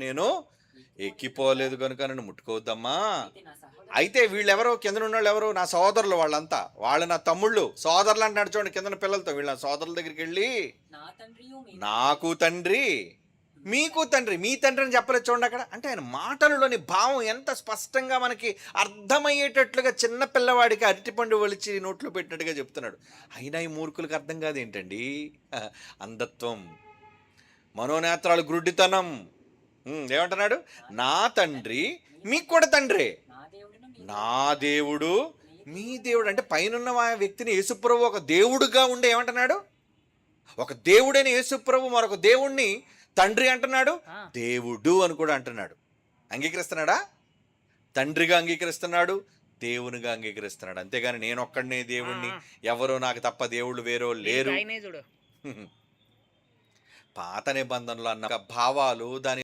నేను ఎక్కిపోలేదు కనుక నన్ను ముట్టుకోవద్దమ్మా. అయితే వీళ్ళెవరో కింద ఉన్నోళ్ళు ఎవరు? నా సోదరులు వాళ్ళంతా. వాళ్ళు నా తమ్ముళ్ళు. సోదరులు అంటున్నాడు చూడండి కిందన పిల్లలతో. వీళ్ళ సోదరుల దగ్గరికి వెళ్ళి నాకు తండ్రి మీకు తండ్రి, మీ తండ్రి అని చెప్పలేదు చూడండి అక్కడ. అంటే ఆయన మాటలలోని భావం ఎంత స్పష్టంగా మనకి అర్థమయ్యేటట్లుగా చిన్న పిల్లవాడికి అరటిపండు ఒలిచి నోట్లో పెట్టినట్టుగా చెప్తున్నాడు. అయినా ఈ మూర్ఖులకు అర్థం కాదేంటండి? అంధత్వం, మనోనేత్రాలు గ్రుడ్డితనం. ఏమంటున్నాడు? నా తండ్రి మీకు కూడా తండ్రే, నా దేవుడు మీ దేవుడు. అంటే పైనున్న వ్యక్తిని యేసుప్రభు ఒక దేవుడుగా ఉండే ఏమంటున్నాడు? ఒక దేవుడైన యేసుప్రభు మరొక దేవుణ్ణి తండ్రి అంటున్నాడు, దేవుడు అని కూడా అంటున్నాడు. అంగీకరిస్తున్నాడా? తండ్రిగా అంగీకరిస్తున్నాడు, దేవునిగా అంగీకరిస్తున్నాడు. అంతేగాని నేను ఒక్కడనే దేవుణ్ణి, ఎవరో నాకు తప్ప దేవుళ్ళు వేరో లేరు. పాత నిబంధనలు అన్న భావాలు దాని